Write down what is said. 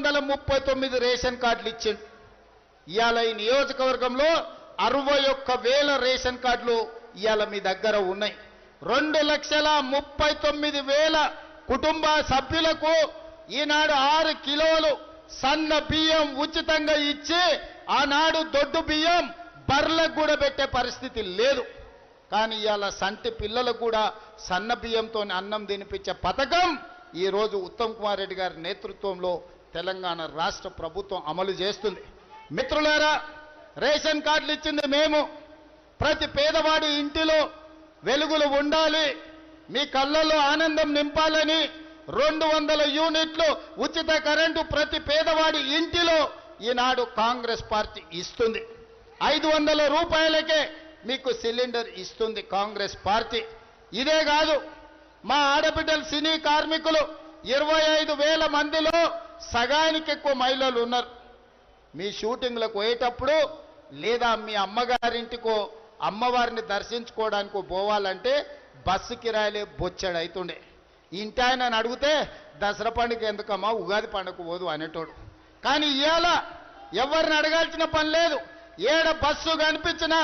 539 ration కార్డులు ఇచ్చిండు. ఇవాళ ఈ నియోజకవర్గంలో 61,000 రేషన్ కార్డులు ఇవాళ మీ దగ్గర ఉన్నాయి. 2,39,000 కుటుంబ సభ్యులకు ఈనాడు 6 కిలోలు సన్న బియ్యం ఉచితంగా ఇచ్చి ఆనాడు దొడ్డు బియ్యం బర్లకు కూడా పెట్టే పరిస్థితి లేదు. కానీ ఇవాళ సంటి పిల్లలకు కూడా సన్న బియ్యంతో అన్నం తినిపించే పథకం ఈరోజు ఉత్తమ్ కుమార్ రెడ్డి గారి నేతృత్వంలో తెలంగాణ రాష్ట్ర ప్రభుత్వం అమలు చేస్తుంది. మిత్రులారా, రేషన్ కార్డులు ఇచ్చింది మేము. ప్రతి పేదవాడి ఇంటిలో వెలుగులు ఉండాలి, మీ కళ్ళల్లో ఆనందం నింపాలని 200 యూనిట్లు ఉచిత కరెంటు ప్రతి పేదవాడి ఇంటిలో ఈనాడు కాంగ్రెస్ పార్టీ ఇస్తుంది. 500 రూపాయలకే మీకు సిలిండర్ ఇస్తుంది కాంగ్రెస్ పార్టీ. ఇదే కాదు, మా ఆడబిడ్డలు సినీ కార్మికులు 25,000 మందిలో సగానికి ఎక్కువ మహిళలు ఉన్నారు. మీ షూటింగ్లకు పోయేటప్పుడు లేదా మీ అమ్మగారింటికో అమ్మవారిని దర్శించుకోవడానికో పోవాలంటే బస్సు కిరాయిలే బొచ్చాడు అవుతుండే. ఇంటి ఆయన అడిగితే దసరా పండుగ ఎందుకమ్మా, ఉగాది పండుగ పోదు అనేటోడు. కానీ ఇవాళ ఎవరిని అడగాల్సిన పని లేదు. ఏడ బస్సు కనిపించినా